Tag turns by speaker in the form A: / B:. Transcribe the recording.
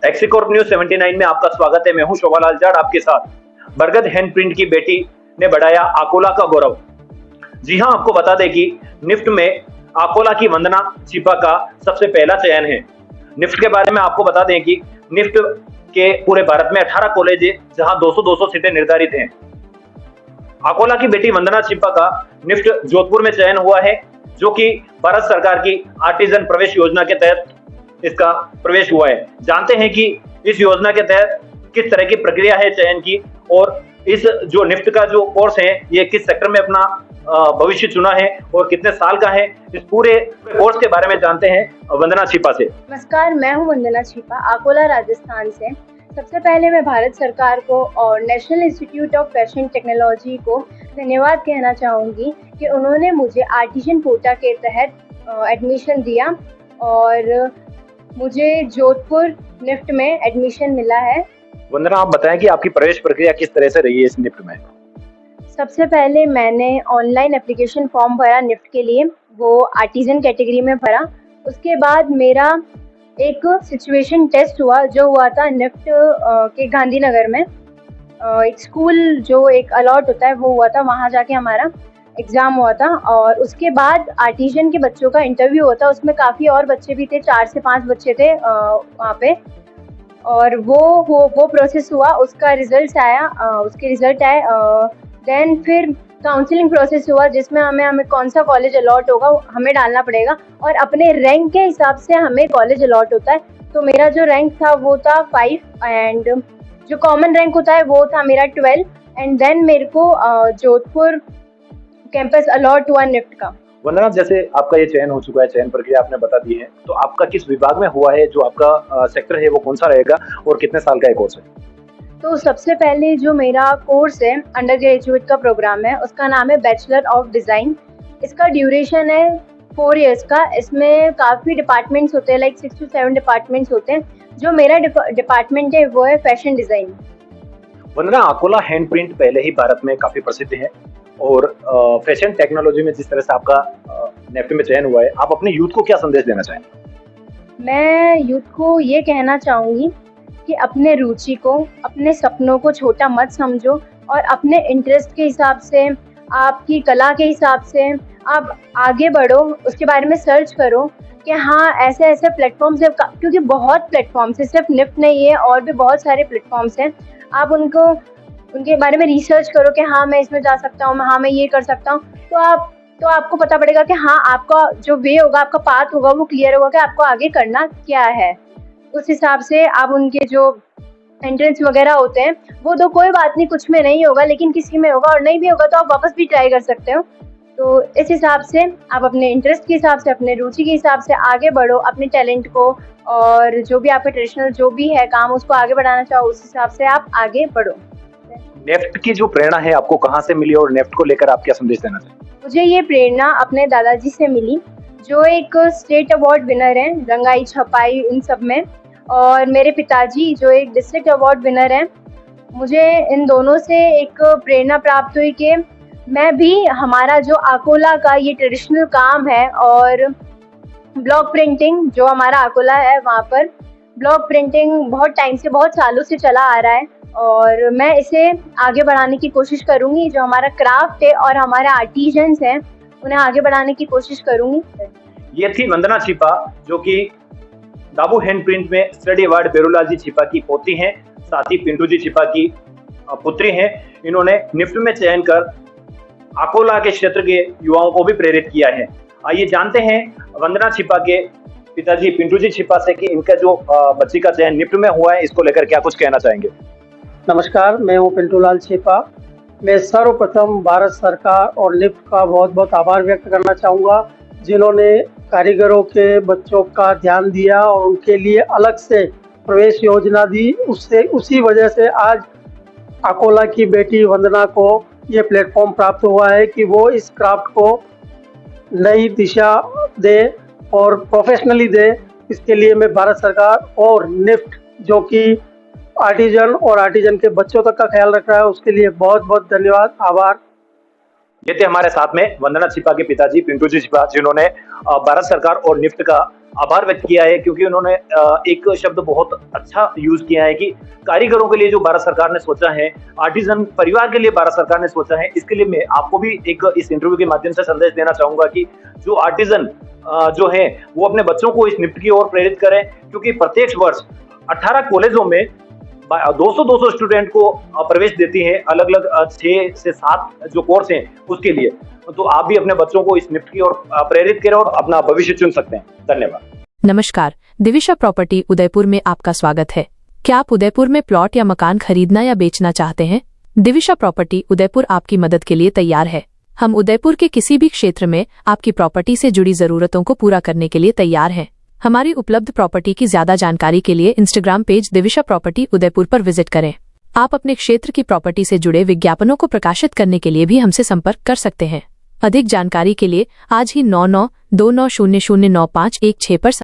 A: एक्सिकॉर्प news 79 में आपका स्वागत है। मैं हूं शोभालाल जाट आपके साथ। बरगद हैंड प्रिंट की बेटी ने बढ़ाया अकोला का गौरव। जी हां, आपको बता दें कि निफ्ट में अकोला की वंदना छिपा का सबसे पहला चयन है। निफ्ट के बारे में आपको बता दें कि निफ्ट के पूरे भारत में 18 कॉलेज है जहां 200-200 सीटें निर्धारित हैं। अकोला की बेटी वंदना छिपा का निफ्ट जोधपुर में चयन हुआ है, जो कि भारत सरकार की आर्टिजन प्रवेश योजना के तहत इसका प्रवेश हुआ है। जानते हैं कि इस योजना के तहत किस तरह की प्रक्रिया है चयन की, और इस जो निफ्ट का जो कोर्स है ये किस सेक्टर में अपना भविष्य चुना है और कितने साल का है। इस पूरे कोर्स के बारे में जानते हैं वंदना छिपा से।
B: नमस्कार, मैं हूं वंदना छिपा, अकोला राजस्थान से। सबसे पहले मैं भारत सरकार को और national institute of fashion technology को धन्यवाद कहना चाहूँगी कि उन्होंने मुझे आर्टिजन कोटा के तहत एडमिशन दिया और मुझे जोधपुर निफ्ट में एडमिशन मिला है।
A: वंदना, आप बताएं कि आपकी प्रवेश प्रक्रिया किस तरह से रही है इस निफ्ट में।
B: सबसे पहले मैंने ऑनलाइन एप्लीकेशन फॉर्म भरा निफ्ट के लिए, वो आर्टिजन कैटेगरी में भरा। उसके बाद मेरा एक सिचुएशन टेस्ट हुआ जो हुआ था निफ्ट के गांधीनगर में। एक स्कूल जो एक अलॉट होता है वो हुआ था, वहाँ जाके हमारा एग्ज़ाम हुआ था। और उसके बाद आर्टिजन के बच्चों का इंटरव्यू होता, उसमें काफ़ी और बच्चे भी थे, 4 से 5 बच्चे थे वहाँ पे। और वो प्रोसेस हुआ, उसका रिजल्ट आया, उसके रिजल्ट आए। देन फिर काउंसलिंग प्रोसेस हुआ जिसमें हमें कौन सा कॉलेज अलॉट होगा हमें डालना पड़ेगा और अपने रैंक के हिसाब से हमें कॉलेज अलॉट होता है। तो मेरा जो रैंक था वो था 5 एंड जो कॉमन रैंक होता है वो था मेरा 12 एंड देन मेरे को जोधपुर कैंपस अलॉट हुआ निफ्ट का।
A: वंदना, जैसे आपका ये चयन हो चुका है, चयन प्रक्रिया आपने बता दी है, तो आपका किस विभाग में हुआ है, जो आपका सेक्टर है वो कौन सा रहेगा और कितने साल का ये कोर्स है?
B: तो सबसे पहले जो मेरा कोर्स है अंडर ग्रेजुएट का प्रोग्राम है, उसका नाम है बैचलर ऑफ डिज़ाइन। इसका ड्यूरेशन है 4 इयर्स का। इसमें काफ़ी डिपार्टमेंट्स होते हैं, लाइक 6 to 7 डिपार्टमेंट्स होते हैं। जो मेरा डिपार्टमेंट है वो है फैशन डिज़ाइन।
A: वंदना, अकोला हैंड प्रिंट पहले ही भारत में काफी प्रसिद्ध है और फैशन टेक्नोलॉजी में जिस तरह से आपका नेफ्ट में चयन हुआ है, आप अपने यूथ को क्या संदेश देना चाहेंगे?
B: मैं यूथ को ये कहना चाहूँगी कि अपने रुचि को, अपने सपनों को छोटा मत समझो और अपने इंटरेस्ट के हिसाब से, आपकी कला के हिसाब से आप आगे बढ़ो। उसके बारे में सर्च करो कि हाँ ऐसे ऐसे प्लेटफॉर्म्स हैं, क्योंकि बहुत प्लेटफॉर्म्स हैं, सिर्फ निफ्ट नहीं है और भी बहुत सारे प्लेटफॉर्म्स हैं। आप उनके बारे में रिसर्च करो कि हाँ मैं इसमें जा सकता हूँ, हाँ मैं ये कर सकता हूँ। तो आपको पता पड़ेगा कि हाँ आपका जो वे होगा, आपका पाथ होगा वो क्लियर होगा कि आपको आगे करना क्या है। उस हिसाब से आप उनके जो एंट्रेंस वगैरह होते हैं वो तो कोई बात नहीं, कुछ में नहीं होगा लेकिन किसी में होगा, और नहीं भी होगा तो आप वापस भी ट्राई कर सकते हो। तो इस हिसाब से आप अपने इंटरेस्ट के हिसाब से, अपने रुचि के हिसाब से आगे बढ़ो, अपने टैलेंट को और जो भी आपका ट्रेडिशनल जो भी है काम उसको आगे बढ़ाना चाहो उस हिसाब से आप आगे बढ़ो।
A: नेफ्ट की जो प्रेरणा है आपको कहाँ से मिली और नेफ्ट को लेकर आप क्या संदेश देना चाहेंगे?
B: मुझे ये प्रेरणा अपने दादाजी से मिली, जो एक स्टेट अवार्ड विनर हैं रंगाई छपाई इन सब में, और मेरे पिताजी जो एक डिस्ट्रिक्ट अवार्ड विनर हैं। मुझे इन दोनों से एक प्रेरणा प्राप्त हुई कि मैं भी हमारा जो अकोला का ये ट्रेडिशनल काम है और ब्लॉक प्रिंटिंग जो हमारा अकोला है वहाँ पर ब्लॉक प्रिंटिंग बहुत टाइम से, बहुत सालों से चला आ रहा है और मैं इसे आगे बढ़ाने की कोशिश करूँगी। जो हमारा क्राफ्ट है और हमारे आर्टिजन्स हैं उन्हें आगे बढ़ाने की कोशिश करूँगी।
A: ये थी वंदना छिपा, जो कि दाबू हैंड प्रिंट में स्टडी अवार्ड बेरूलाल जी छिपा की पोती हैं, साथ ही पिंटू जी छिपा की पुत्री हैं। इन्होंने निफ्ट में चयन कर अकोला के क्षेत्र के युवाओं को भी प्रेरित किया है। आइए जानते हैं वंदना छिपा के पिताजी पिंटू जी छिपा से कि इनका जो बच्ची का चयन निफ्ट में हुआ है इसको लेकर क्या कुछ कहना चाहेंगे।
C: नमस्कार, मैं हूँ पिंटू लाल छिपा। मैं सर्वप्रथम भारत सरकार और निफ्ट का बहुत बहुत आभार व्यक्त करना चाहूँगा, जिन्होंने कारीगरों के बच्चों का ध्यान दिया और उनके लिए अलग से प्रवेश योजना दी। उसी वजह से आज अकोला की बेटी वंदना को ये प्लेटफॉर्म प्राप्त हुआ है कि वो इस क्राफ्ट को नई दिशा दे और प्रोफेशनली दे। इसके लिए मैं भारत सरकार और निफ्ट, जो कि आर्टिजन और आर्टिजन के बच्चों तक का ख्याल रख रहा है, उसके लिए बहुत बहुत धन्यवाद, आभार।
A: ये थे हमारे साथ में वंदना छिपा के पिताजी पिंटू जी छिपा, जिन्होंने भारत सरकार और निफ्ट का आभार व्यक्त किया है, क्योंकि उन्होंने एक शब्द बहुत अच्छा यूज किया है कि कारीगरों के लिए जो भारत सरकार ने सोचा है, आर्टिजन परिवार के लिए भारत सरकार ने सोचा है। इसके लिए मैं आपको भी एक इस इंटरव्यू के माध्यम से संदेश देना चाहूंगा कि जो आर्टिजन जो है वो अपने बच्चों को इस निफ्ट की ओर प्रेरित करें, क्योंकि प्रत्येक वर्ष 18 कॉलेजों में 200 स्टूडेंट को प्रवेश देती है, अलग अलग 6 से 7 जो कोर्स हैं उसके लिए। तो आप भी अपने बच्चों को इस निफ्ट की ओर प्रेरित करें और अपना भविष्य चुन सकते हैं। धन्यवाद।
D: नमस्कार, दिविशा प्रॉपर्टी उदयपुर में आपका स्वागत है। क्या आप उदयपुर में प्लॉट या मकान खरीदना या बेचना चाहते हैं? दिविशा प्रॉपर्टी उदयपुर आपकी मदद के लिए तैयार है। हम उदयपुर के किसी भी क्षेत्र में आपकी प्रॉपर्टी से जुड़ी जरूरतों को पूरा करने के लिए तैयार हैं। हमारी उपलब्ध प्रॉपर्टी की ज्यादा जानकारी के लिए Instagram page Divisha property Udaipur पर विजिट करें। आप अपने क्षेत्र की प्रॉपर्टी से जुड़े विज्ञापनों को प्रकाशित करने के लिए भी हमसे संपर्क कर सकते हैं। अधिक जानकारी के लिए आज ही 9929009516 पर